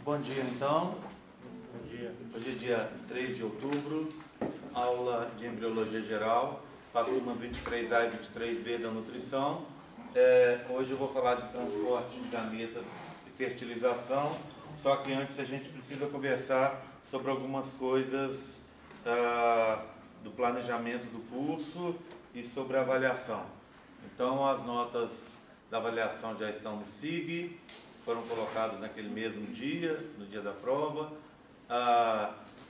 Bom dia, então. Bom dia. Hoje é dia 3 de outubro, aula de embriologia geral, para a turma 23A e 23B da nutrição. Hoje eu vou falar de transporte de gametas e fertilização, só que antes a gente precisa conversar sobre algumas coisas do planejamento do curso e sobre a avaliação. Então, as notas da avaliação já estão no SIG, foram colocadas naquele mesmo dia, no dia da prova.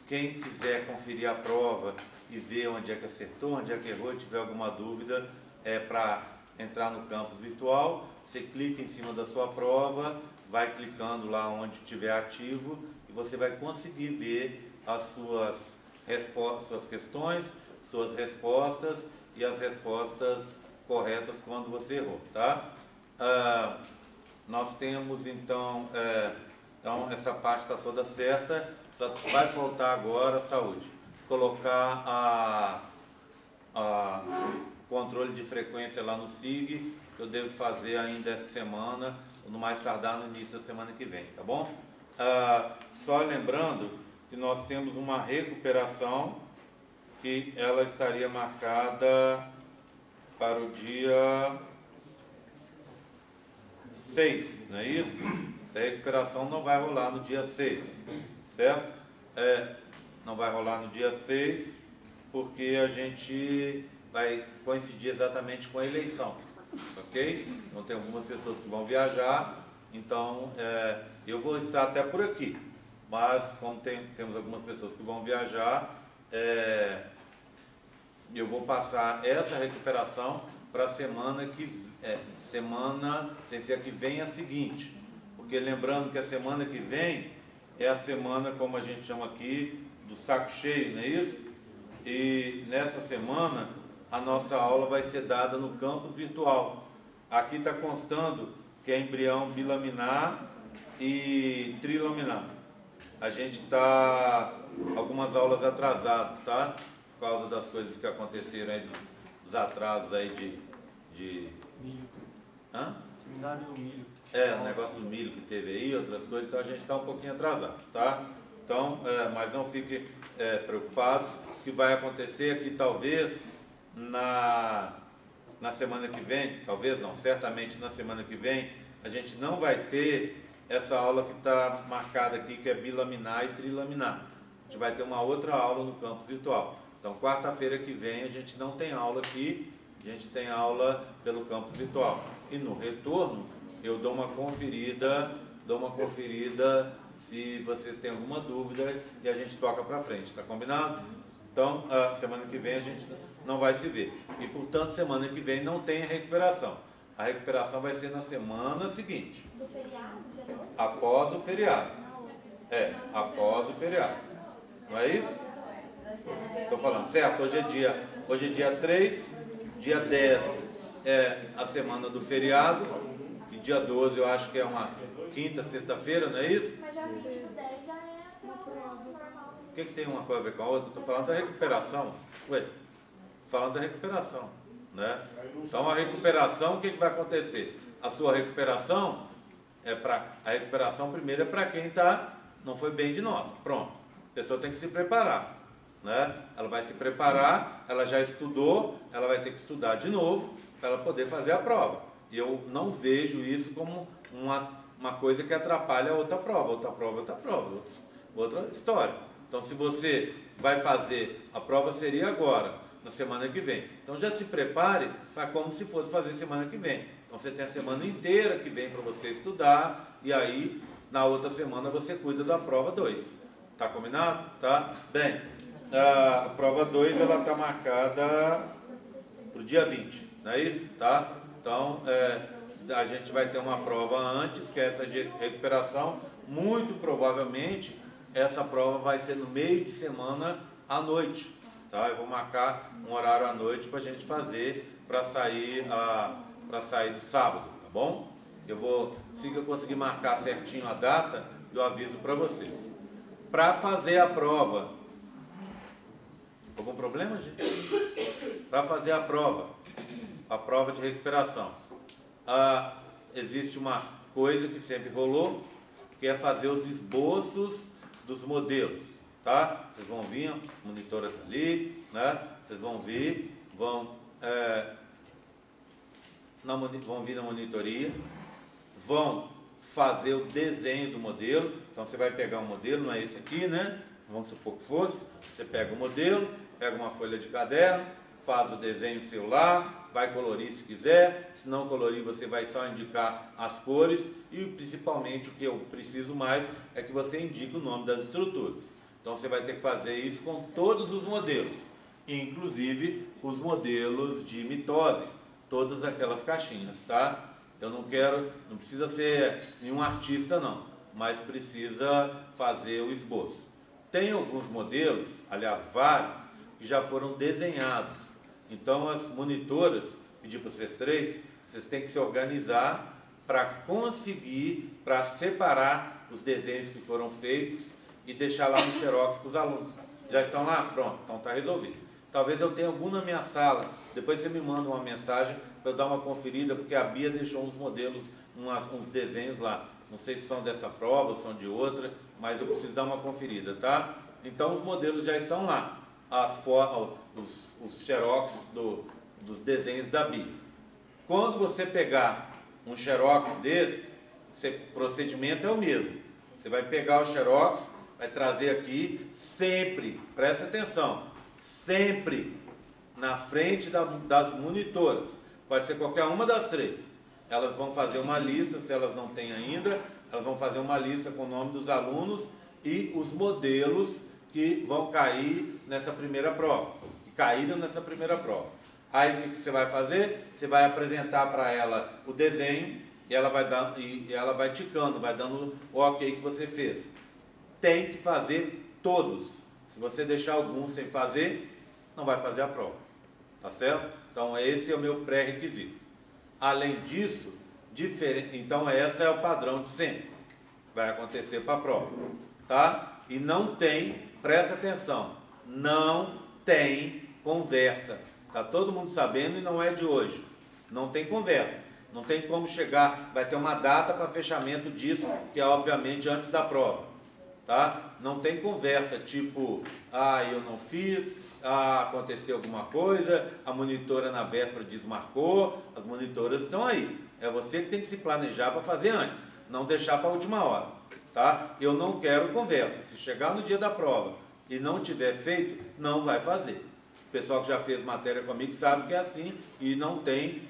Quem quiser conferir a prova e ver onde é que acertou, onde é que errou, e tiver alguma dúvida, para entrar no campus virtual, você clica em cima da sua prova, vai clicando lá onde estiver ativo e você vai conseguir ver as suas questões, suas respostas e as respostas corretas quando você errou, tá? Nós temos então, essa parte está toda certa, só vai faltar agora saúde. Colocar controle de frequência lá no SIG, que eu devo fazer ainda essa semana, ou no mais tardar no início da semana que vem, tá bom? Só lembrando que nós temos uma recuperação, que ela estaria marcada para o dia 6, não é isso? A recuperação não vai rolar no dia 6, certo? Não vai rolar no dia 6, porque a gente vai coincidir exatamente com a eleição, ok? Então tem algumas pessoas que vão viajar, então eu vou estar até por aqui, mas como temos algumas pessoas que vão viajar, eu vou passar essa recuperação para a semana sem ser a que vem a seguinte, porque lembrando que a semana que vem é a semana, como a gente chama aqui, do saco cheio, não é isso? E nessa semana a nossa aula vai ser dada no campus virtual. Aqui está constando que é embrião bilaminar e trilaminar. A gente está algumas aulas atrasadas, tá? Por causa das coisas que aconteceram aí, dos atrasos aí de Milho. Hã? Seminário do milho. O negócio do milho que teve aí, outras coisas, então a gente está um pouquinho atrasado, tá? Então, mas não fiquem preocupados, o que vai acontecer é que talvez na semana que vem, talvez não, certamente na semana que vem, a gente não vai ter essa aula que está marcada aqui, que é bilaminar e trilaminar. A gente vai ter uma outra aula no campus virtual. Então, quarta-feira que vem a gente não tem aula aqui, a gente tem aula pelo campus virtual. E no retorno, eu dou uma conferida se vocês têm alguma dúvida e a gente toca para frente, tá combinado? Então, semana que vem a gente não vai se ver. E, portanto, semana que vem não tem a recuperação. A recuperação vai ser na semana seguinte. Do feriado? Após o feriado. Após o feriado. Não é isso? Estou falando, certo? Hoje é dia 3, dia 10 é a semana do feriado, e dia 12 eu acho que é uma quinta, sexta-feira, não é isso? Mas já que o 10 já é a prova normal. O que tem uma coisa a ver com a outra? Estou falando da recuperação. Estou falando da recuperação, né? Então a recuperação, o que vai acontecer? A sua recuperação a recuperação primeiro é para quem não foi bem de nota. Pronto. A pessoa tem que se preparar, né? Ela vai se preparar, ela já estudou, ela vai ter que estudar de novo para ela poder fazer a prova. E eu não vejo isso como uma coisa que atrapalha a outra prova. Outra história. Então, se você vai fazer, a prova seria agora, na semana que vem. Então, já se prepare para como se fosse fazer semana que vem. Então, você tem a semana inteira que vem para você estudar, e aí, na outra semana, você cuida da prova 2. Tá combinado? Tá? Bem, a prova 2, ela está marcada para o dia 20, não é isso? Tá? Então, a gente vai ter uma prova antes, que é essa de recuperação. Muito provavelmente, essa prova vai ser no meio de semana à noite, tá? Eu vou marcar um horário à noite para a gente fazer, para sair do sábado, tá bom? Se eu conseguir marcar certinho a data, eu aviso para vocês. Para fazer a prova, algum problema, gente? Para fazer a prova de recuperação, existe uma coisa que sempre rolou, que é fazer os esboços dos modelos, tá? Vocês vão vir, a monitora está ali, né? Vocês vão vir, vão vir na monitoria, vão fazer o desenho do modelo. Então você vai pegar um modelo, não é esse aqui, né? Vamos supor que fosse. Você pega o modelo, pega uma folha de caderno, faz o desenho seu lá, vai colorir se quiser. Se não colorir, você vai só indicar as cores. E principalmente o que eu preciso mais é que você indique o nome das estruturas. Então você vai ter que fazer isso com todos os modelos, inclusive os modelos de mitose, todas aquelas caixinhas, tá? Eu não precisa ser nenhum artista não, mas precisa fazer o esboço. Tem alguns modelos, aliás vários, que já foram desenhados. Então as monitoras, pedi para vocês três, vocês têm que se organizar para separar os desenhos que foram feitos e deixar lá no Xerox para os alunos. Já estão lá? Pronto, então está resolvido. Talvez eu tenha algum na minha sala, depois você me manda uma mensagem para eu dar uma conferida, porque a Bia deixou uns modelos, uns desenhos lá. Não sei se são dessa prova ou são de outra, mas eu preciso dar uma conferida, tá? Então os modelos já estão lá, os xerox dos desenhos da Bia. Quando você pegar um xerox desse, o procedimento é o mesmo. Você vai pegar o xerox, vai trazer aqui, sempre, presta atenção, sempre na frente das monitoras. Pode ser qualquer uma das três. Elas vão fazer uma lista, se elas não têm ainda, elas vão fazer uma lista com o nome dos alunos e os modelos que vão cair nessa primeira prova, que caíram nessa primeira prova. Aí o que você vai fazer? Você vai apresentar para ela o desenho e ela vai ticando, vai dando o ok que você fez. Tem que fazer todos. Se você deixar algum sem fazer, não vai fazer a prova. Tá certo? Então esse é o meu pré-requisito. Além disso, então esse é o padrão de sempre. Vai acontecer para a prova. Tá? E não tem, presta atenção, não tem conversa. Tá todo mundo sabendo e não é de hoje. Não tem conversa. Não tem como chegar, vai ter uma data para fechamento disso, que é obviamente antes da prova. Tá? Não tem conversa tipo, eu não fiz, aconteceu alguma coisa, a monitora na véspera desmarcou, as monitoras estão aí. É você que tem que se planejar para fazer antes, não deixar para a última hora. Tá? Eu não quero conversa. Se chegar no dia da prova e não tiver feito, não vai fazer. O pessoal que já fez matéria comigo sabe que é assim e não tem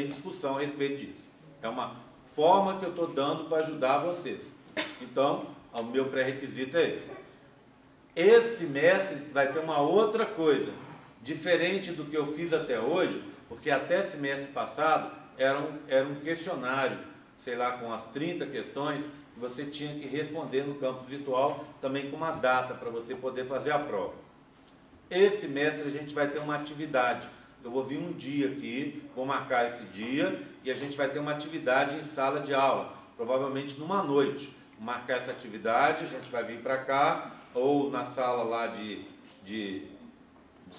discussão a respeito disso. É uma forma que eu estou dando para ajudar vocês. Então, o meu pré-requisito é esse. Esse semestre vai ter uma outra coisa, diferente do que eu fiz até hoje, porque até semestre passado era um questionário, sei lá, com as 30 questões, que você tinha que responder no campus virtual, também com uma data para você poder fazer a prova. Esse semestre a gente vai ter uma atividade. Eu vou vir um dia aqui, vou marcar esse dia, e a gente vai ter uma atividade em sala de aula, provavelmente numa noite. Vou marcar essa atividade, a gente vai vir para cá, ou na sala lá dos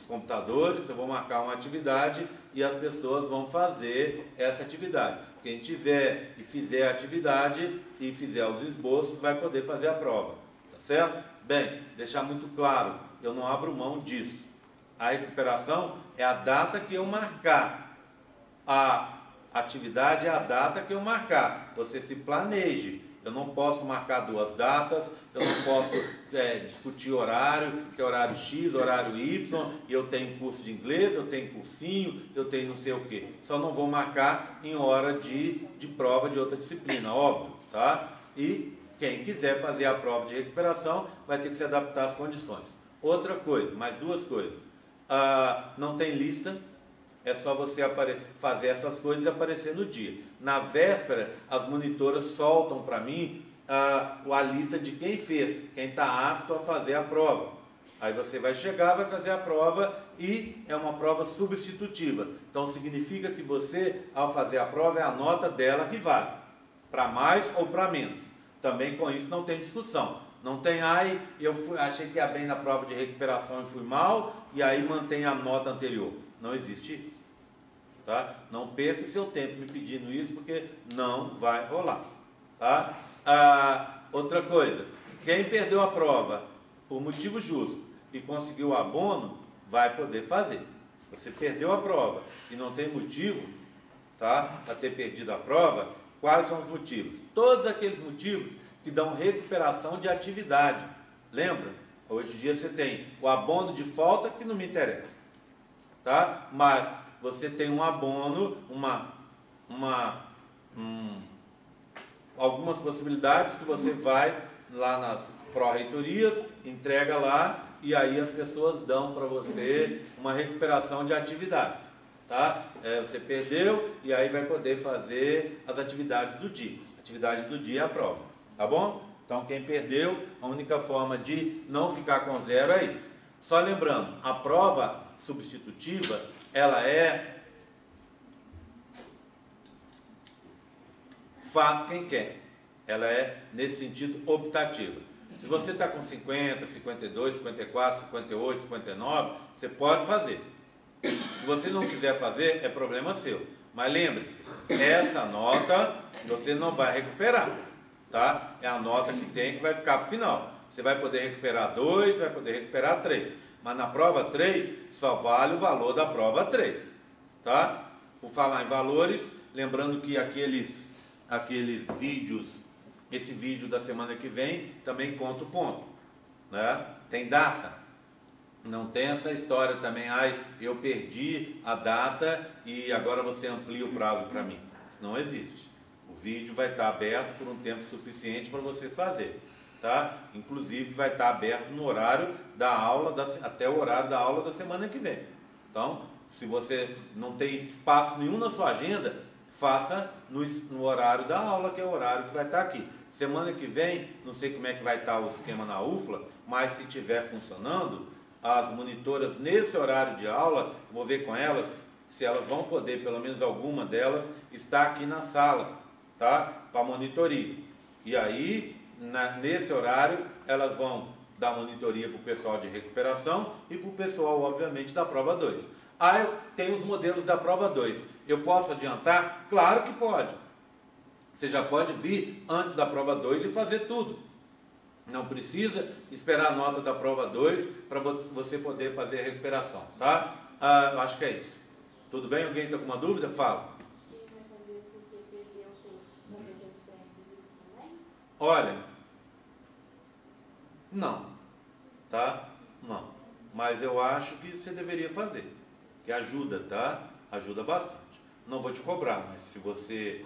computadores, eu vou marcar uma atividade e as pessoas vão fazer essa atividade. Quem tiver e fizer a atividade e fizer os esboços vai poder fazer a prova, tá certo? Bem, deixar muito claro, eu não abro mão disso. A recuperação é a data que eu marcar. A atividade é a data que eu marcar. Você se planeje. Eu não posso marcar duas datas, eu não posso discutir horário, que é horário X, horário Y, e eu tenho curso de inglês, eu tenho cursinho, eu tenho não sei o quê. Só não vou marcar em hora de prova de outra disciplina, óbvio, tá? E quem quiser fazer a prova de recuperação vai ter que se adaptar às condições. Outra coisa, mais duas coisas. Não tem lista. É só você fazer essas coisas e aparecer no dia. Na véspera, as monitoras soltam para mim a lista de quem fez, quem está apto a fazer a prova. Aí você vai chegar, vai fazer a prova e é uma prova substitutiva. Então significa que você, ao fazer a prova, é a nota dela que vale, para mais ou para menos. Também com isso não tem discussão. Não tem, achei que ia bem na prova de recuperação e fui mal, e aí mantém a nota anterior. Não existe isso. Tá? Não perca seu tempo me pedindo isso, porque não vai rolar. Tá? Outra coisa, quem perdeu a prova por motivo justo e conseguiu o abono, vai poder fazer. Você perdeu a prova e não tem motivo, tá, para ter perdido a prova, quais são os motivos? Todos aqueles motivos que dão recuperação de atividade. Lembra? Hoje em dia você tem o abono de falta, que não me interessa, tá? Mas você tem um abono, algumas possibilidades que você vai lá nas pró-reitorias, entrega lá, e aí as pessoas dão para você uma recuperação de atividades, tá? Você perdeu e aí vai poder fazer as atividades do dia. Atividade do dia é a prova, tá bom? Então quem perdeu, a única forma de não ficar com zero é isso. Só lembrando, a prova substitutiva, ela faz quem quer. Ela é, nesse sentido, optativa. Se você está com 50, 52, 54, 58, 59, você pode fazer. Se você não quiser fazer, é problema seu. Mas lembre-se, essa nota você não vai recuperar, tá? É a nota que tem, que vai ficar para o final. Você vai poder recuperar 2, vai poder recuperar 3. Mas na prova 3, só vale o valor da prova 3, tá? Por falar em valores, lembrando que aqueles vídeos, esse vídeo da semana que vem, também conta o ponto, né? Tem data. Não tem essa história também, eu perdi a data e agora você amplia o prazo para mim. Isso não existe. O vídeo vai estar aberto por um tempo suficiente para você fazer, tá? Inclusive vai estar aberto no horário da aula, até o horário da aula da semana que vem. Então, se você não tem espaço nenhum na sua agenda, faça no horário da aula, que é o horário que vai estar aqui. Semana que vem, não sei como é que vai estar o esquema na UFLA, mas se estiver funcionando, as monitoras nesse horário de aula, vou ver com elas se elas vão poder, pelo menos alguma delas, estar aqui na sala, tá? Para monitoria. E aí, nesse horário, elas vão dar monitoria para o pessoal de recuperação e para o pessoal, obviamente, da prova 2. Eu tenho os modelos da prova 2. Eu posso adiantar? Claro que pode. Você já pode vir antes da prova 2 e fazer tudo. Não precisa esperar a nota da prova 2 para você poder fazer a recuperação, tá? Acho que é isso. Tudo bem? Alguém está com uma dúvida? Fala. Quem vai fazer porque perdeu tem que fazer aqueles pré-requisitos também? Olha, não, tá? Não. Mas eu acho que você deveria fazer, que ajuda, tá? Ajuda bastante. Não vou te cobrar, mas se você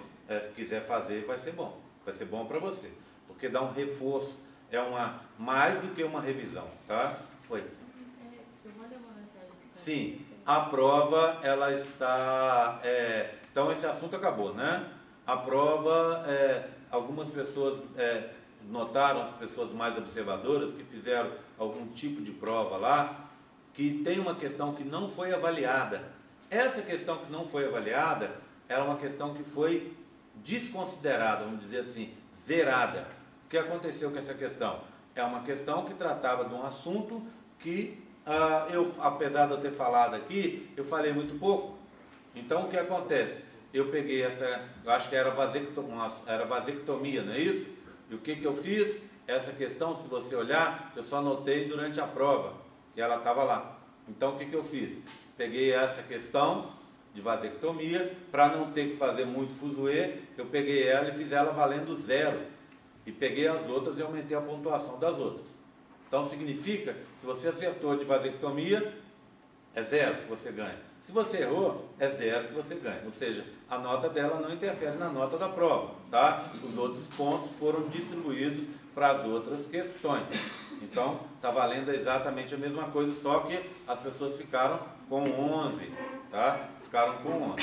quiser fazer, vai ser bom. Vai ser bom para você, porque dá um reforço, mais do que uma revisão, tá? Oi. Eu mandei uma mensagem. Sim, a prova, ela está... então, esse assunto acabou, né? A prova, algumas pessoas notaram, as pessoas mais observadoras, que fizeram algum tipo de prova lá, que tem uma questão que não foi avaliada. Essa questão que não foi avaliada, era uma questão que foi desconsiderada, vamos dizer assim, zerada. O que aconteceu com essa questão? É uma questão que tratava de um assunto que, apesar de eu ter falado aqui, eu falei muito pouco. Então, o que acontece? Eu peguei eu acho que era vasectomia, não é isso? E o que eu fiz? Essa questão, se você olhar, eu só anotei durante a prova, e ela estava lá. Então, o que eu fiz? Peguei essa questão de vasectomia, para não ter que fazer muito fuzuê, eu peguei ela e fiz ela valendo 0. E peguei as outras e aumentei a pontuação das outras. Então significa, se você acertou de vasectomia, é 0 que você ganha. Se você errou, é 0 que você ganha. Ou seja, a nota dela não interfere na nota da prova, tá? Os outros pontos foram distribuídos para as outras questões. Então, está valendo exatamente a mesma coisa, só que as pessoas ficaram com 11, tá? Ficaram com 11.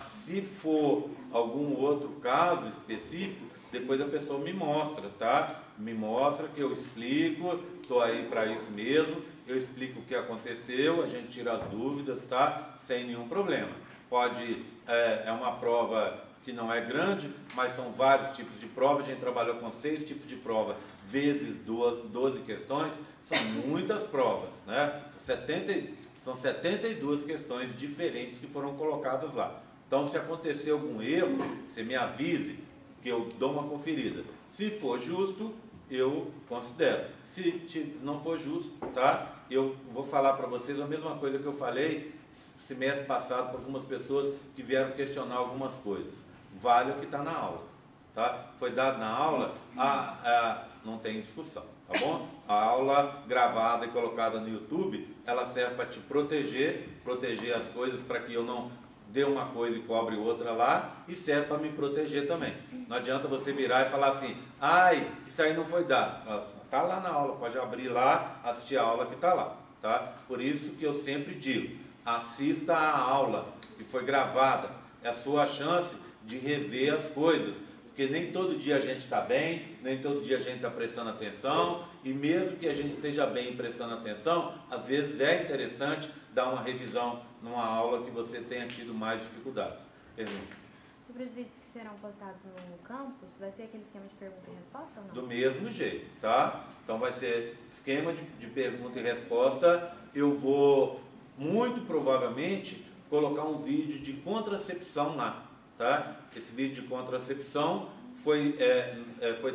Se for algum outro caso específico, depois a pessoa me mostra, tá? Me mostra que eu explico, estou aí para isso mesmo, eu explico o que aconteceu, a gente tira as dúvidas, tá? Sem nenhum problema. É uma prova que não é grande, mas são vários tipos de prova, a gente trabalhou com 6 tipos de prova, vezes 12 questões, são muitas provas, né? São 72 questões diferentes que foram colocadas lá. Então, se acontecer algum erro, você me avise, que eu dou uma conferida. Se for justo, eu considero. Se não for justo, tá? Eu vou falar para vocês a mesma coisa que eu falei semestre passado para algumas pessoas que vieram questionar algumas coisas. Vale o que está na aula, tá? Foi dado na aula, não tem discussão, tá bom? A aula gravada e colocada no YouTube, ela serve para te proteger as coisas para que eu não dê uma coisa e cobre outra lá, e serve para me proteger também. Não adianta você virar e falar assim, ai, isso aí não foi dado. Está lá na aula, pode abrir lá, assistir a aula que está lá, tá? Por isso que eu sempre digo, assista a aula que foi gravada, é a sua chance de rever as coisas, porque nem todo dia a gente está bem, nem todo dia a gente está prestando atenção, e mesmo que a gente esteja bem prestando atenção, às vezes é interessante dar uma revisão numa aula que você tenha tido mais dificuldades. Pergunta. Sobre os vídeos que serão postados no campus, vai ser aquele esquema de pergunta e resposta ou não? Do mesmo jeito, tá? Então vai ser esquema de pergunta e resposta. Eu vou, muito provavelmente, colocar um vídeo de contracepção lá, tá? Esse vídeo de contracepção foi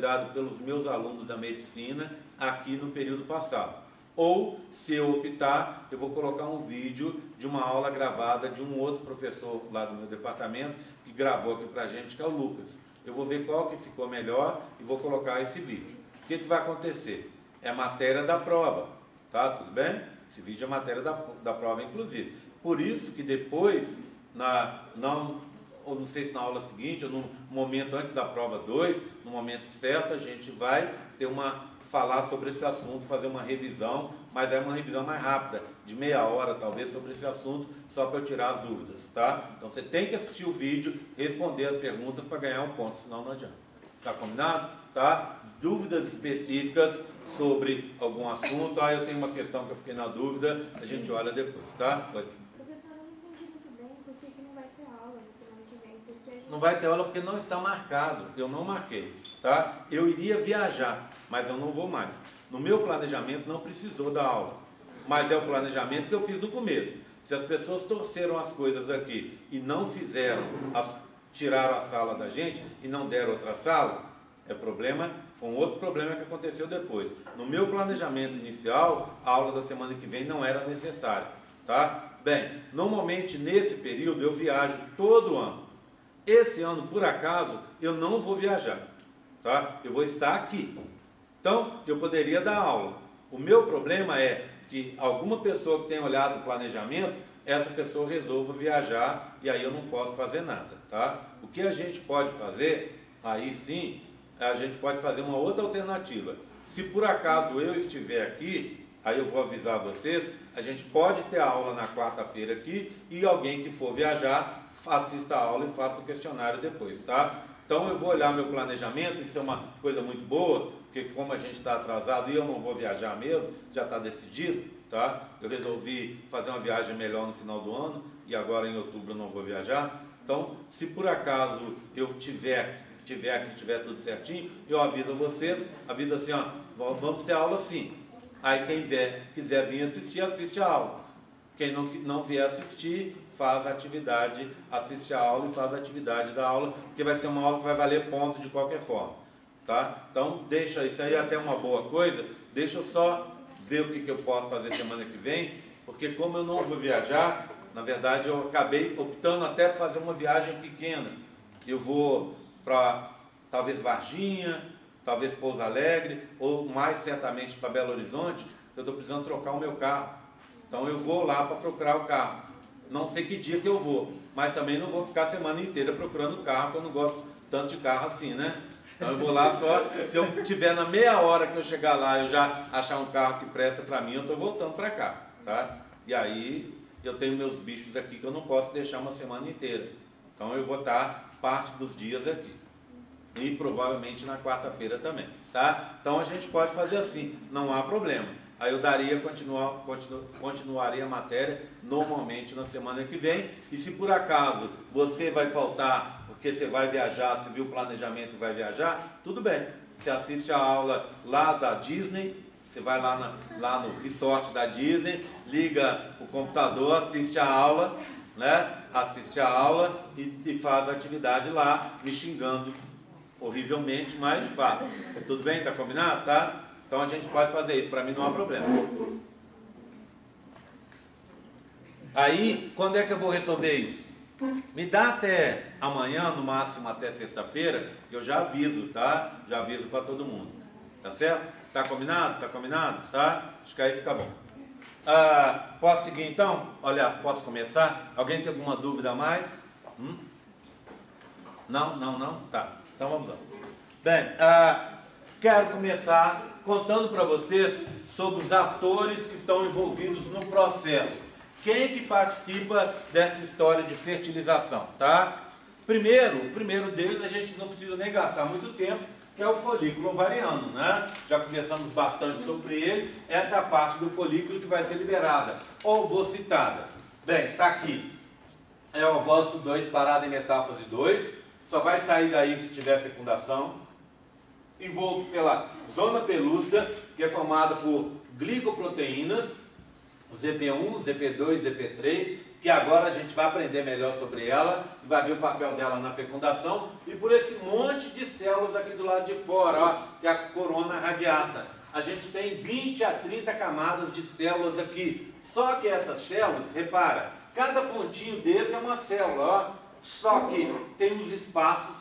dado pelos meus alunos da medicina aqui no período passado. Ou, se eu optar, eu vou colocar um vídeo de uma aula gravada de um outro professor lá do meu departamento, que gravou aqui pra gente, que é o Lucas. Eu vou ver qual que ficou melhor e vou colocar esse vídeo. O que vai acontecer? É matéria da prova, tá? Tudo bem? Esse vídeo é matéria da prova, inclusive. Por isso que depois, ou não sei se na aula seguinte, ou no momento antes da prova 2, no momento certo, a gente vai ter falar sobre esse assunto, fazer uma revisão, mas é uma revisão mais rápida, de meia hora talvez, sobre esse assunto, só para eu tirar as dúvidas, tá? Então você tem que assistir o vídeo, responder as perguntas para ganhar um ponto, senão não adianta. Tá combinado? Tá? Dúvidas específicas sobre algum assunto, eu tenho uma questão que eu fiquei na dúvida, a gente olha depois, tá? Professor, eu não entendi muito bem por que não vai ter aula na semana que vem, porque a gente... Não vai ter aula porque não está marcado, eu não marquei, tá? Eu iria viajar, mas eu não vou mais. No meu planejamento não precisou da aula, mas é o planejamento que eu fiz no começo. Se as pessoas torceram as coisas aqui e não fizeram, tiraram a sala da gente e não deram outra sala, foi um outro problema que aconteceu depois. No meu planejamento inicial, a aula da semana que vem não era necessária, tá? Bem, normalmente nesse período eu viajo todo ano. Esse ano, por acaso, eu não vou viajar, tá? Eu vou estar aqui. Então, eu poderia dar aula. O meu problema é que alguma pessoa que tenha olhado o planejamento, essa pessoa resolva viajar e aí eu não posso fazer nada, tá? O que a gente pode fazer, aí sim, a gente pode fazer uma outra alternativa. Se por acaso eu estiver aqui, aí eu vou avisar vocês, a gente pode ter aula na quarta-feira aqui e alguém que for viajar, assista a aula e faça o questionário depois, tá? Então eu vou olhar meu planejamento, isso é uma coisa muito boa, porque como a gente está atrasado e eu não vou viajar mesmo, já está decidido, tá? Eu resolvi fazer uma viagem melhor no final do ano e agora em outubro eu não vou viajar. Então, se por acaso eu tiver tudo certinho, eu aviso vocês, aviso assim, ó, vamos ter aula sim. Aí quem quiser vir assistir, assiste a aula. Quem não vier assistir, faz a atividade, assiste a aula e faz a atividade da aula, porque vai ser uma aula que vai valer ponto de qualquer forma, tá? Então, deixa isso aí até uma boa coisa, deixa eu só ver o que eu posso fazer semana que vem, porque como eu não vou viajar, na verdade eu acabei optando até por fazer uma viagem pequena. Eu vou para, talvez, Varginha, talvez Pouso Alegre, ou mais certamente para Belo Horizonte, eu estou precisando trocar o meu carro. Então eu vou lá para procurar o carro. Não sei que dia que eu vou, mas também não vou ficar a semana inteira procurando carro, porque eu não gosto tanto de carro assim, né? Então eu vou lá só, se eu tiver na meia hora que eu chegar lá, eu já achar um carro que presta para mim, eu estou voltando para cá, tá? E aí eu tenho meus bichos aqui que eu não posso deixar uma semana inteira. Então eu vou estar parte dos dias aqui. E provavelmente na quarta-feira também, tá? Então a gente pode fazer assim, não há problema. Aí eu continuaria a matéria normalmente na semana que vem. E se por acaso você vai faltar, porque você vai viajar, se viu o planejamento e vai viajar, tudo bem. Você assiste a aula lá da Disney, você vai lá no resort da Disney, liga o computador, assiste a aula, né? Assiste a aula e faz a atividade lá, me xingando horrivelmente, mas faço. Tudo bem? Tá combinado? Tá? Então a gente pode fazer isso, para mim não há problema. Aí, quando é que eu vou resolver isso? Me dá até amanhã, no máximo até sexta-feira, que eu já aviso, tá? Já aviso para todo mundo. Tá certo? Tá combinado? Tá combinado? Tá? Acho que aí fica bom. Posso seguir então? Olha, posso começar? Alguém tem alguma dúvida a mais? Não? Tá. Então vamos lá. Bem, quero começar contando para vocês sobre os atores que estão envolvidos no processo. Quem que participa dessa história de fertilização, tá? O primeiro deles a gente não precisa nem gastar muito tempo, que é o folículo ovariano, né? Já conversamos bastante sobre ele. Essa é a parte do folículo que vai ser liberada, ovocitada. Bem, tá aqui. É o ovócito 2 parado em metáfase 2. Só vai sair daí se tiver fecundação. Envolto pela zona pelúcida, que é formada por glicoproteínas, ZP1, ZP2, ZP3, que agora a gente vai aprender melhor sobre ela e vai ver o papel dela na fecundação, e por esse monte de células aqui do lado de fora, ó, que é a corona radiata. A gente tem 20 a 30 camadas de células aqui. Só que essas células, repara, cada pontinho desse é uma célula, ó, só que tem uns espaços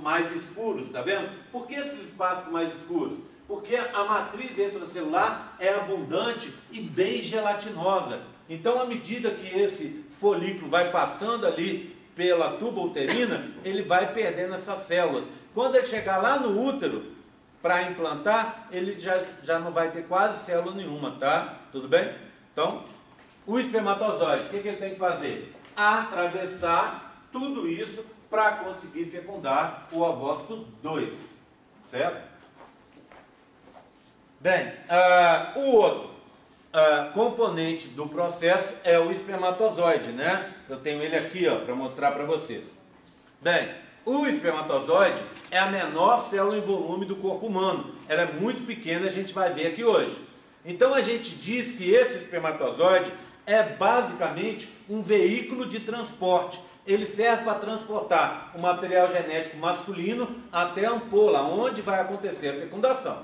mais escuros, tá vendo? Por que esses espaços mais escuros? Porque a matriz extracelular é abundante e bem gelatinosa. Então, à medida que esse folículo vai passando ali pela tuba uterina, ele vai perdendo essas células. Quando ele chegar lá no útero, para implantar, ele já não vai ter quase célula nenhuma, tá? Tudo bem? Então, o espermatozoide, o que ele tem que fazer? Atravessar tudo isso para conseguir fecundar o ovócito 2, certo? Bem, o outro componente do processo é o espermatozoide, né? Eu tenho ele aqui, ó, para mostrar para vocês. Bem, o espermatozoide é a menor célula em volume do corpo humano. Ela é muito pequena, a gente vai ver aqui hoje. Então a gente diz que esse espermatozoide é basicamente um veículo de transporte. Ele serve para transportar o material genético masculino até a ampola, onde vai acontecer a fecundação,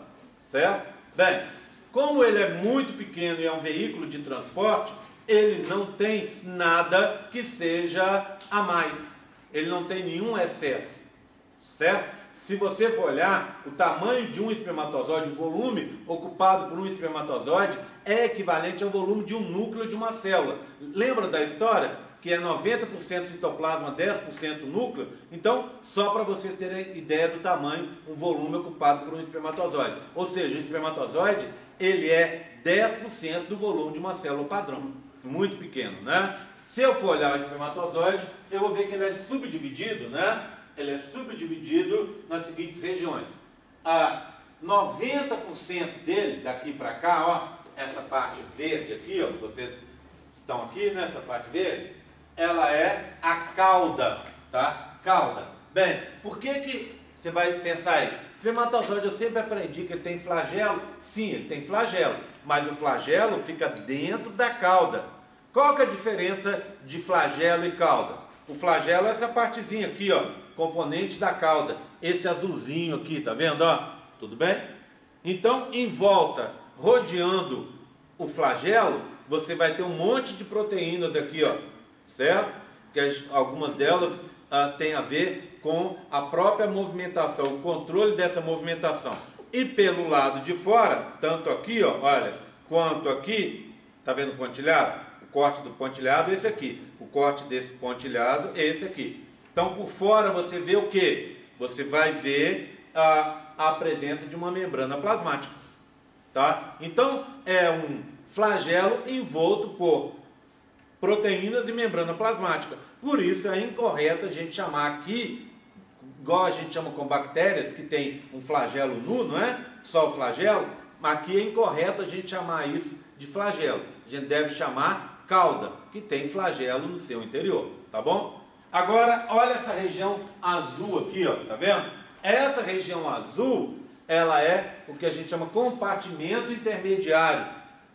certo? Bem, como ele é muito pequeno e é um veículo de transporte, ele não tem nada que seja a mais. Ele não tem nenhum excesso, certo? Se você for olhar, o tamanho de um espermatozoide, o volume ocupado por um espermatozoide, é equivalente ao volume de um núcleo de uma célula. Lembra da história? Que é 90% citoplasma, 10% núcleo. Então, só para vocês terem ideia do tamanho, um volume ocupado por um espermatozoide. Ou seja, o espermatozoide, ele é 10% do volume de uma célula padrão. Muito pequeno, né? Se eu for olhar o espermatozoide, eu vou ver que ele é subdividido, né? Ele é subdividido nas seguintes regiões. 90% dele, daqui para cá, ó, essa parte verde aqui, ó, que vocês estão aqui, nessa parte verde, ela é a cauda, tá? Cauda. Bem, por que você vai pensar aí? Espermatozoide, eu sempre aprendi que ele tem flagelo. Sim, ele tem flagelo, mas o flagelo fica dentro da cauda. Qual que é a diferença de flagelo e cauda? O flagelo é essa partezinha aqui, ó, componente da cauda. Esse azulzinho aqui, tá vendo, ó? Tudo bem? Então, em volta, rodeando o flagelo, você vai ter um monte de proteínas aqui, ó, certo? Que algumas delas têm a ver com a própria movimentação, o controle dessa movimentação. E pelo lado de fora, tanto aqui, ó, olha, quanto aqui, tá vendo o pontilhado? O corte do pontilhado é esse aqui. O corte desse pontilhado é esse aqui. Então, por fora você vê o quê? Você vai ver a presença de uma membrana plasmática, tá? Então, é um flagelo envolto por proteínas e membrana plasmática. Por isso é incorreto a gente chamar aqui, igual a gente chama com bactérias, que tem um flagelo nu, não é? Só o flagelo. Aqui é incorreto a gente chamar isso de flagelo. A gente deve chamar cauda, que tem flagelo no seu interior, tá bom? Agora, olha essa região azul aqui, ó, tá vendo? Essa região azul, ela é o que a gente chama compartimento intermediário.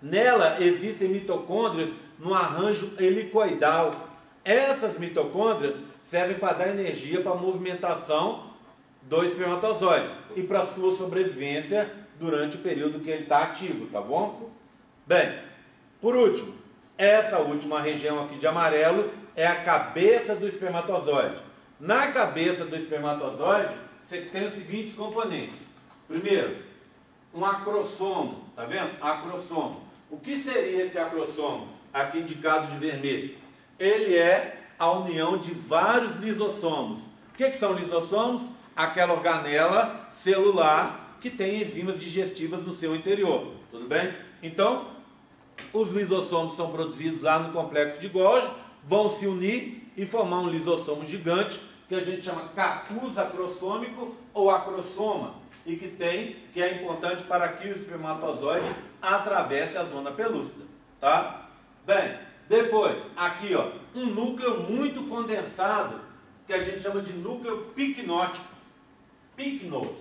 Nela existem mitocôndrias no arranjo helicoidal. Essas mitocôndrias servem para dar energia para a movimentação do espermatozoide e para sua sobrevivência durante o período que ele está ativo, tá bom? Bem, por último, essa última região aqui de amarelo é a cabeça do espermatozoide. Na cabeça do espermatozoide, você tem os seguintes componentes. Primeiro, um acrossomo, tá vendo? Acrossomo. O que seria esse acrossomo? Aqui indicado de vermelho. Ele é a união de vários lisossomos. O que são lisossomos? Aquela organela celular que tem enzimas digestivas no seu interior. Tudo bem? Então, os lisossomos são produzidos lá no complexo de Golgi, vão se unir e formar um lisossomo gigante, que a gente chama capuz acrossômico ou acrossoma, e que é importante para que o espermatozoide atravesse a zona pelúcida, tá? Bem, depois, aqui ó, um núcleo muito condensado, que a gente chama de núcleo picnótico, picnos,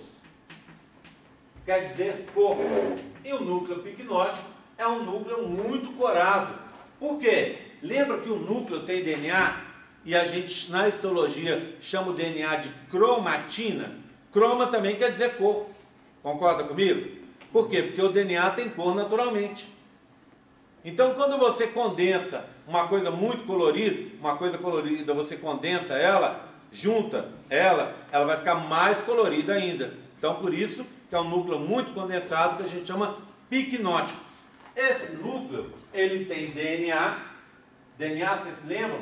quer dizer corpo, e o núcleo picnótico é um núcleo muito corado. Por quê? Lembra que o núcleo tem DNA, e a gente na histologia chama o DNA de cromatina? Croma também quer dizer cor. Concorda comigo? Por quê? Porque o DNA tem cor naturalmente. Então, quando você condensa uma coisa muito colorida, você condensa ela, junta ela vai ficar mais colorida ainda. Então, por isso que é um núcleo muito condensado que a gente chama picnótico. Esse núcleo, ele tem DNA. DNA, vocês se lembram?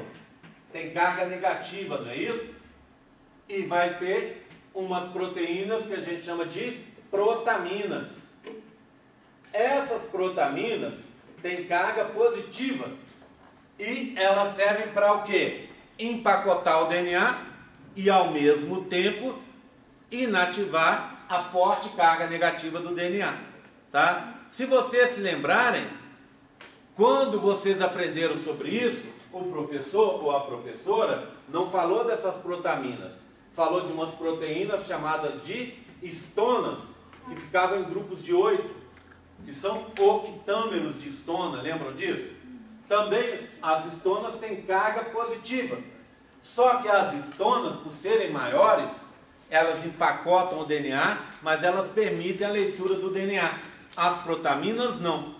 Tem carga negativa, não é isso? E vai ter umas proteínas que a gente chama de protaminas. Essas protaminas têm carga positiva e elas servem para o quê? Empacotar o DNA e ao mesmo tempo inativar a forte carga negativa do DNA, tá? Se vocês se lembrarem, quando vocês aprenderam sobre isso, o professor ou a professora não falou dessas protaminas, falou de umas proteínas chamadas de histonas, que ficavam em grupos de 8, que são octâmeros de histona, lembram disso? Também as histonas têm carga positiva, só que as histonas, por serem maiores, elas empacotam o DNA, mas elas permitem a leitura do DNA. As protaminas não.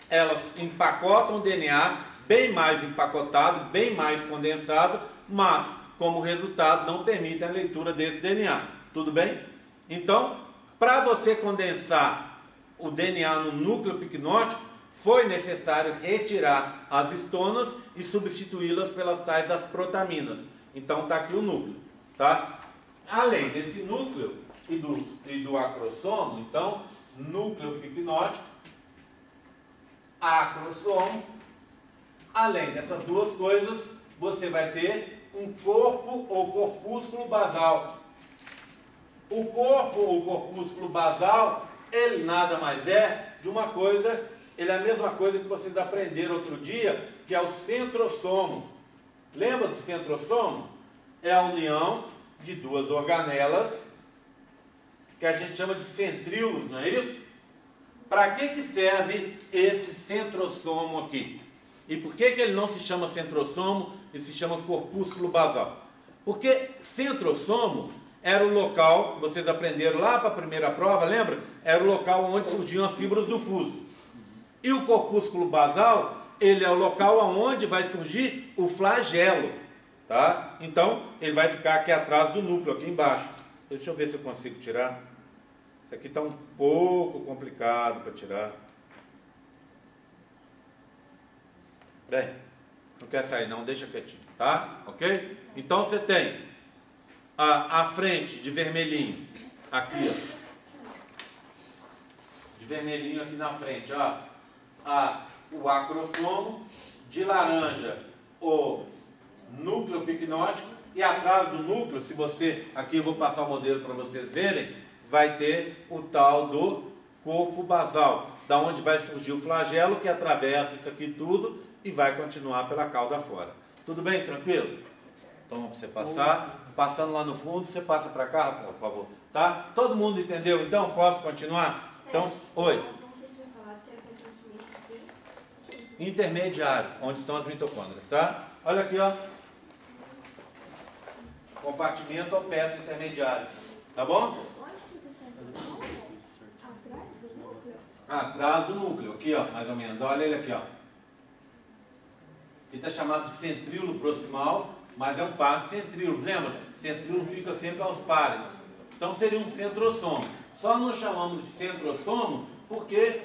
Elas empacotam o DNA bem mais empacotado, bem mais condensado, mas, como resultado, não permitem a leitura desse DNA. Tudo bem? Então, para você condensar o DNA no núcleo picnótico, foi necessário retirar as histonas e substituí-las pelas tais das protaminas. Então, está aqui o núcleo, tá? Além desse núcleo e do acrossomo, então, núcleo picnótico, acrossomo, além dessas duas coisas, você vai ter um corpo ou corpúsculo basal. O corpo ou corpúsculo basal, ele nada mais é de uma coisa, ele é a mesma coisa que vocês aprenderam outro dia, que é o centrosomo. Lembra do centrosomo? É a união de duas organelas, que a gente chama de centríolos, não é isso? Para que serve esse centrosomo aqui? E por que ele não se chama centrosomo e se chama corpúsculo basal? Porque centrosomo era o local, vocês aprenderam lá para a primeira prova, lembra? Era o local onde surgiam as fibras do fuso. E o corpúsculo basal, ele é o local onde vai surgir o flagelo, tá? Então, ele vai ficar aqui atrás do núcleo, aqui embaixo. Deixa eu ver se eu consigo tirar. Isso aqui está um pouco complicado para tirar. Bem, não quer sair não, deixa quietinho, tá? Ok? Então você tem a frente de vermelhinho, aqui, ó. De vermelhinho aqui na frente, ó. O acrossomo, de laranja, o núcleo picnótico, e atrás do núcleo, se você, aqui eu vou passar o modelo para vocês verem, vai ter o tal do corpo basal, da onde vai surgir o flagelo, que atravessa isso aqui tudo e vai continuar pela cauda fora. Tudo bem? Tranquilo? Então, você passar, passando lá no fundo, você passa para cá, por favor. Tá? Todo mundo entendeu? Então, posso continuar? Então, oi. Intermediário, onde estão as mitocôndrias, tá? Olha aqui, ó. Compartimento ou peça intermediária. Tá bom? Onde fica o centrosoma? Atrás do núcleo? Atrás do núcleo, aqui ó, mais ou menos. Olha ele aqui ó. Ele está chamado de centríolo proximal, mas é um par de centríolos. Lembra? Centríolo fica sempre aos pares. Então seria um centrossomo. Só não chamamos de centrossomo porque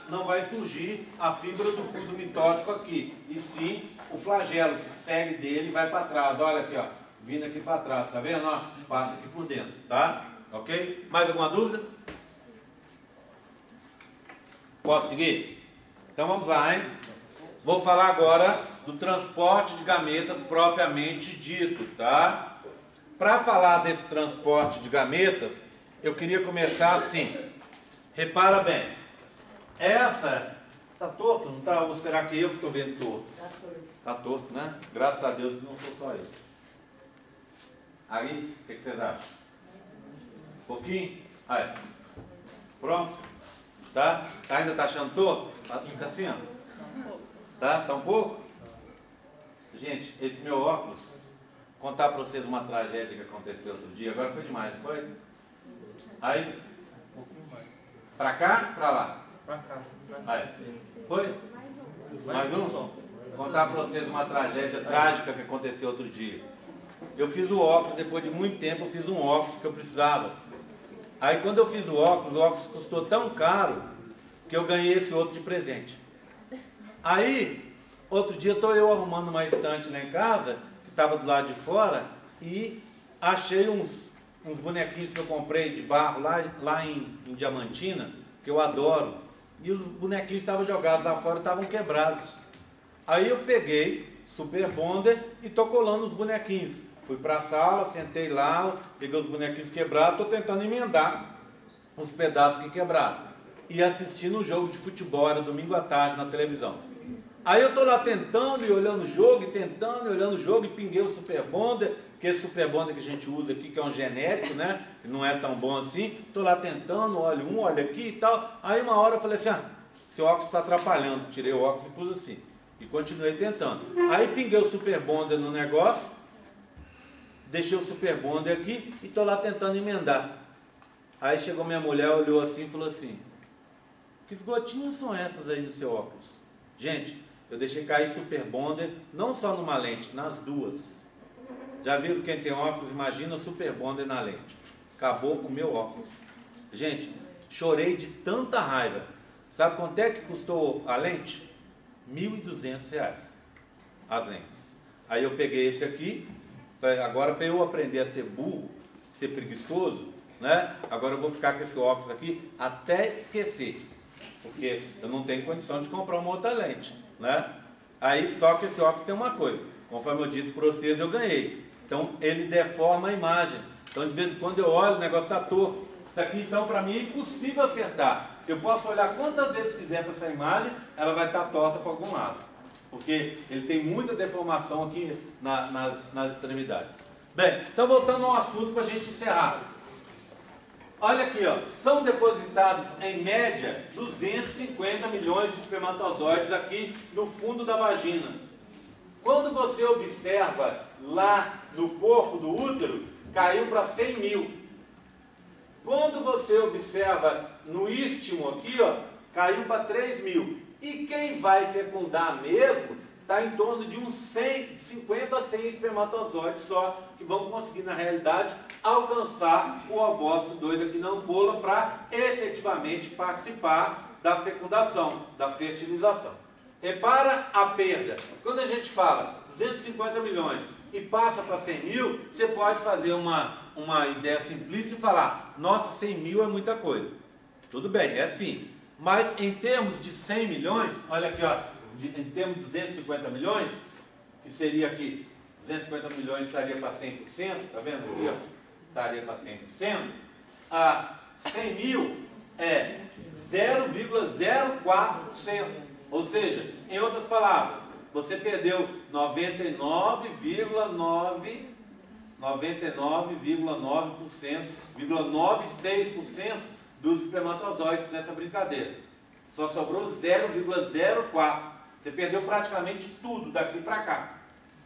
não vai surgir a fibra do fuso mitótico aqui. E sim o flagelo que segue dele e vai para trás. Olha aqui ó, vindo aqui para trás. Tá vendo? Ó, passa aqui por dentro. Tá? Ok? Mais alguma dúvida? Posso seguir? Então vamos lá, hein? Vou falar agora do transporte de gametas propriamente dito, tá? Para falar desse transporte de gametas, eu queria começar assim. Repara bem. Essa... Tá torto, não tá? Ou será que eu que estou vendo torto? Tá torto, né? Graças a Deus que não sou só eu. Aí, o que vocês acham? Um pouquinho? Aí. Pronto? Tá? Ainda tá achando torto? Fica assim, ó. Tá um pouco? Gente, esse meu óculos, contar para vocês uma tragédia que aconteceu outro dia. Agora foi demais, não foi? Aí, para cá, para lá? Pra cá. Aí, foi? Mais um? Contar para vocês uma tragédia trágica que aconteceu outro dia. Eu fiz o óculos, depois de muito tempo eu fiz um óculos que eu precisava. Aí quando eu fiz o óculos custou tão caro que eu ganhei esse outro de presente. Aí, outro dia estou eu arrumando uma estante lá em casa, que estava do lado de fora, e achei uns bonequinhos que eu comprei de barro lá em Diamantina, que eu adoro, e os bonequinhos estavam jogados lá fora, estavam quebrados. Aí eu peguei Super Bonder e estou colando os bonequinhos. Fui para a sala, sentei lá, peguei os bonequinhos quebrados, estou tentando emendar os pedaços que quebraram. E assistindo um jogo de futebol, era domingo à tarde na televisão. Aí eu estou lá tentando e olhando o jogo, e pinguei o Super Bonder, que esse Super Bonder que a gente usa aqui, que é um genérico, né? Que não é tão bom assim. Estou lá tentando, olho aqui e tal. Aí uma hora eu falei assim, seu óculos está atrapalhando. Tirei o óculos e pus assim. E continuei tentando. Aí pinguei o Super Bonder no negócio, deixei o Super Bonder aqui e estou lá tentando emendar. Aí chegou minha mulher, olhou assim e falou assim, que gotinhas são essas aí no seu óculos? Gente, eu deixei cair Super Bonder, não só numa lente, nas duas. Já viram quem tem óculos? Imagina o Super Bonder na lente. Acabou com o meu óculos. Gente, chorei de tanta raiva. Sabe quanto é que custou a lente? R$1.200 as lentes. Aí eu peguei esse aqui, falei, agora para eu aprender a ser burro, ser preguiçoso, né? Agora eu vou ficar com esse óculos aqui até esquecer. Porque eu não tenho condição de comprar uma outra lente, né? Aí só que esse óculos tem uma coisa, conforme eu disse para vocês, eu ganhei. Então ele deforma a imagem. Então de vez em quando eu olho, o negócio está torto. Isso aqui então para mim é impossível acertar. Eu posso olhar quantas vezes quiser para essa imagem, ela vai estar torta para algum lado. Porque ele tem muita deformação aqui nas extremidades. Bem, então voltando ao assunto para a gente encerrar. Olha aqui, ó, são depositados em média 250 milhões de espermatozoides aqui no fundo da vagina. Quando você observa lá no corpo do útero, caiu para 100 mil. Quando você observa no istmo aqui, ó, caiu para 3 mil. E quem vai fecundar mesmo está em torno de uns 50 a 100 espermatozoides só, que vão conseguir, na realidade, alcançar o ovócito 2 aqui na ampola para efetivamente participar da fecundação, da fertilização. Repara a perda. Quando a gente fala 250 milhões e passa para 100 mil, você pode fazer uma ideia simplista e falar, nossa, 100 mil é muita coisa. Tudo bem, é assim. Mas em termos de 100 milhões, olha aqui, ó, em termos de 250 milhões, que seria aqui, 250 milhões estaria para 100%, está vendo aqui, ó, estaria para 100%, a 100 mil é 0,04%, ou seja, em outras palavras, você perdeu 99,96% dos espermatozoides nessa brincadeira. Só sobrou 0,04%. Você perdeu praticamente tudo daqui para cá.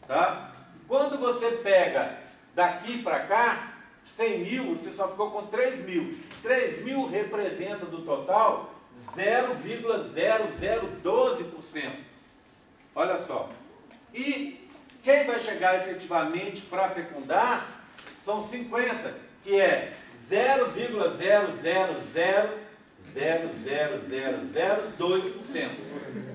Tá? Quando você pega daqui para cá, 100 mil, você só ficou com 3 mil. 3 mil representa do total 0,0012%. Olha só. E quem vai chegar efetivamente para fecundar são 50, que é 0,00000002%.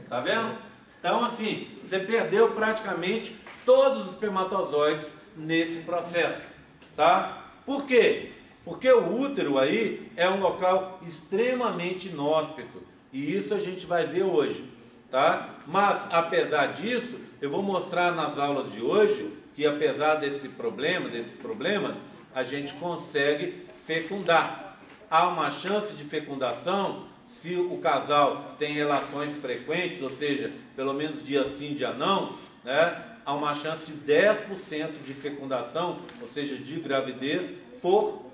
Tá vendo? Então, assim, você perdeu praticamente todos os espermatozoides nesse processo, tá? Por quê? Porque o útero aí é um local extremamente inóspito, e isso a gente vai ver hoje, tá? Mas, apesar disso, eu vou mostrar nas aulas de hoje que, apesar desses problemas, a gente consegue fecundar. Há uma chance de fecundação se o casal tem relações frequentes, ou seja, pelo menos dia sim, dia não, né? Há uma chance de 10% de fecundação, ou seja, de gravidez por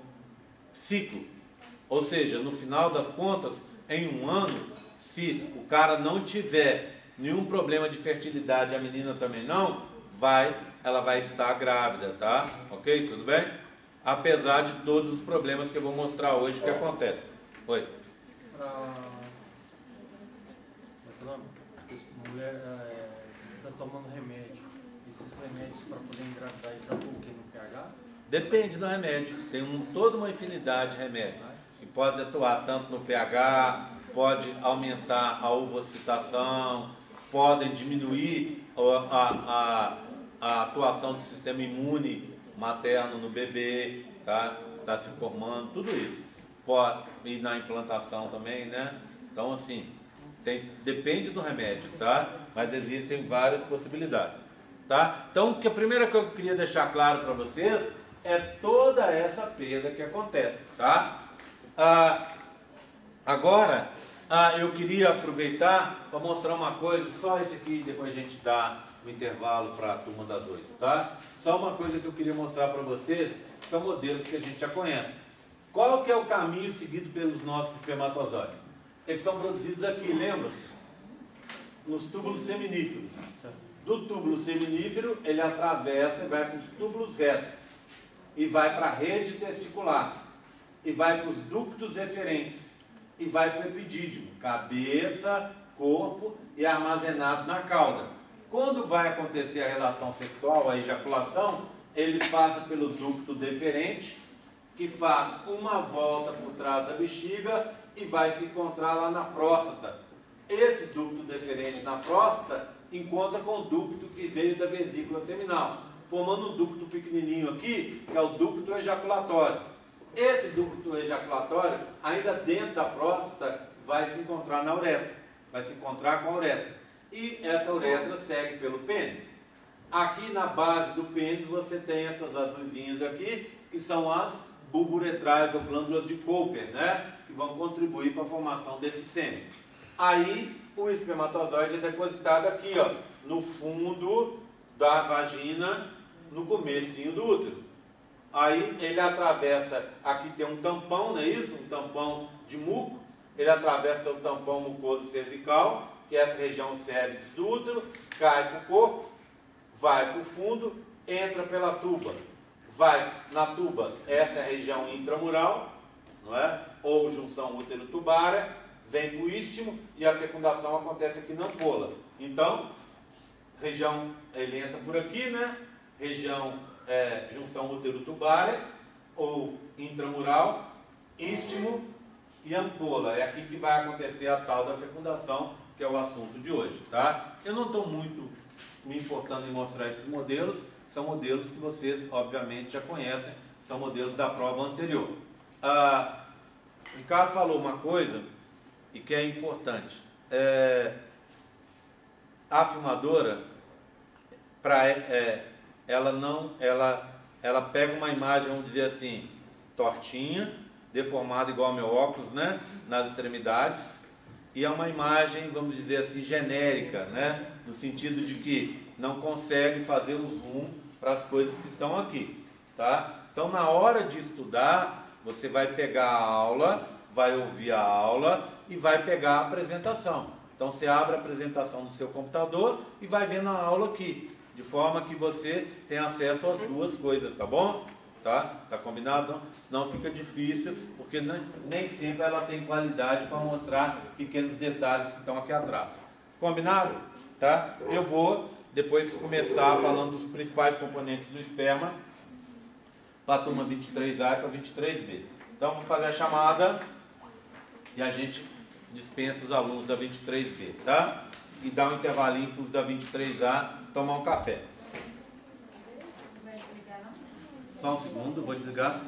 ciclo. Ou seja, no final das contas, em um ano, se o cara não tiver nenhum problema de fertilidade, a menina também não, ela vai estar grávida, tá? Ok? Tudo bem? Apesar de todos os problemas que eu vou mostrar hoje que acontecem. Oi. Mulher está tomando remédio. Esses remédios para poder engravidar, eles atuam o quê? No pH? Depende do remédio. Tem toda uma infinidade de remédios. E pode atuar tanto no pH, pode aumentar a ovocitação, podem diminuir a atuação do sistema imune materno no bebê, tá? Está se formando, tudo isso. Pode ir na implantação também, né? Então, assim, depende do remédio, tá? Mas existem várias possibilidades, tá? Então, a primeira coisa que eu queria deixar claro para vocês é toda essa perda que acontece, tá? Agora, eu queria aproveitar para mostrar uma coisa, só esse aqui, depois a gente dá o intervalo para a turma das 8, tá? Só uma coisa que eu queria mostrar para vocês, são modelos que a gente já conhece. Qual que é o caminho seguido pelos nossos espermatozoides? Eles são produzidos aqui, lembra-se? Nos túbulos seminíferos. Do túbulo seminífero, ele atravessa e vai para os túbulos retos. E vai para a rede testicular. E vai para os ductos eferentes. E vai para o epidídimo. Cabeça, corpo e armazenado na cauda. Quando vai acontecer a relação sexual, a ejaculação, ele passa pelo ducto deferente, que faz uma volta por trás da bexiga e vai se encontrar lá na próstata. Esse ducto deferente na próstata encontra com o ducto que veio da vesícula seminal, formando um ducto pequenininho aqui, que é o ducto ejaculatório. Esse ducto ejaculatório, ainda dentro da próstata, vai se encontrar na uretra, vai se encontrar com a uretra. E essa uretra segue pelo pênis. Aqui na base do pênis você tem essas azulzinhas aqui, que são as bulburetrais ou glândulas de Cooper, né? Que vão contribuir para a formação desse sêmen. Aí o espermatozoide é depositado aqui, ó, no fundo da vagina, no comecinho do útero. Aí ele atravessa, aqui tem um tampão, não é isso? Um tampão de muco. Ele atravessa o tampão mucoso cervical, que é essa região cérvix do útero, cai para o corpo, vai para o fundo, entra pela tuba. Vai na tuba, essa é a região intramural, não é? Ou junção útero-tubária, vem para o istmo e a fecundação acontece aqui na ampola. Então, região, ele entra por aqui, né? Região junção útero-tubária ou intramural, istmo e ampola. É aqui que vai acontecer a tal da fecundação, que é o assunto de hoje, tá? Eu não estou muito me importando em mostrar esses modelos, são modelos que vocês, obviamente, já conhecem, são modelos da prova anterior. O Ricardo falou uma coisa e que é importante. A filmadora, ela pega uma imagem, vamos dizer assim, tortinha, deformada igual ao meu óculos, né, nas extremidades, e é uma imagem, vamos dizer assim, genérica, né, no sentido de que não consegue fazer o zoom para as coisas que estão aqui, tá? Então, na hora de estudar, você vai pegar a aula, vai ouvir a aula e vai pegar a apresentação. Então, você abre a apresentação no seu computador e vai vendo a aula aqui, de forma que você tem acesso às duas coisas, tá bom? Tá? Tá combinado? Não? Senão fica difícil, porque nem sempre ela tem qualidade para mostrar pequenos detalhes que estão aqui atrás. Combinado? Tá? Eu vou depois começar falando dos principais componentes do esperma para a turma 23A e para 23B. Então, vamos fazer a chamada e a gente dispensa os alunos da 23B, tá? E dá um intervalinho para os da 23A tomar um café. Só um segundo, vou desligar.